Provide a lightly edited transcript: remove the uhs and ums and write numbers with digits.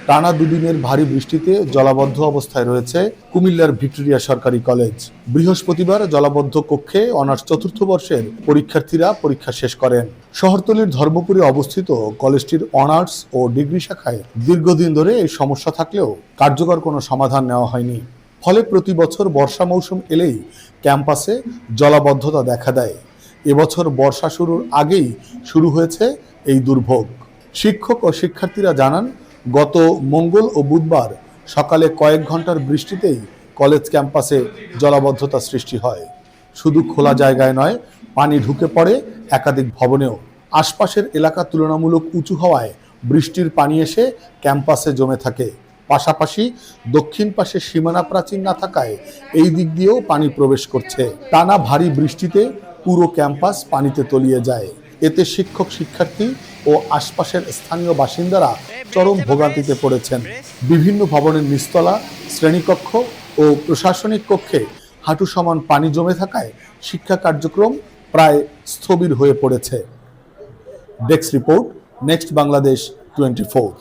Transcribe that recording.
টানা দুদিনের ভারী বৃষ্টিতে জলাবদ্ধ অবস্থায় রয়েছে কুমিল্লার ভিক্টোরিয়া সরকারি কলেজ। বৃহস্পতিবার জলাবদ্ধ কক্ষে অনার্স চতুর্থ বর্ষের পরীক্ষার্থীরা পরীক্ষা শেষ করেন। শহরতলির ধর্মপুরে অবস্থিত কলেজটির অনার্স ও ডিগ্রি শাখায় দীর্ঘদিন ধরে এই সমস্যা থাকলেও কার্যকর কোনো সমাধান নেওয়া হয়নি। ফলে প্রতি বছর বর্ষা মৌসুম এলেই ক্যাম্পাসে জলাবদ্ধতা দেখা দেয়। এবছর বর্ষা শুরুর আগেই শুরু হয়েছে এই দুর্ভোগ। শিক্ষক ও শিক্ষার্থীরা জানান, গত মঙ্গল ও বুধবার সকালে কয়েক ঘন্টার বৃষ্টিতেই কলেজ ক্যাম্পাসে জলাবদ্ধতা সৃষ্টি হয়। শুধু খোলা জায়গায় নয়, পানি ঢুকে পড়ে একাধিক ভবনেও। আশপাশের এলাকা তুলনামূলক উঁচু হওয়ায় বৃষ্টির পানি এসে ক্যাম্পাসে জমে থাকে। পাশাপাশি দক্ষিণ পাশে সীমানা প্রাচীর না থাকায় এই দিক দিয়েও পানি প্রবেশ করছে। টানা ভারী বৃষ্টিতে পুরো ক্যাম্পাস পানিতে তলিয়ে যায়। এতে শিক্ষক, শিক্ষার্থী ও আশপাশের স্থানীয় বাসিন্দারা চরম ভোগান্তিতে পড়েছেন। বিভিন্ন ভবনের নিচতলা, শ্রেণীকক্ষ ও প্রশাসনিক কক্ষে হাঁটু সমান পানি জমে থাকায় শিক্ষা কার্যক্রম প্রায় স্থবির হয়ে পড়েছে। Desk report, next Bangladesh 24।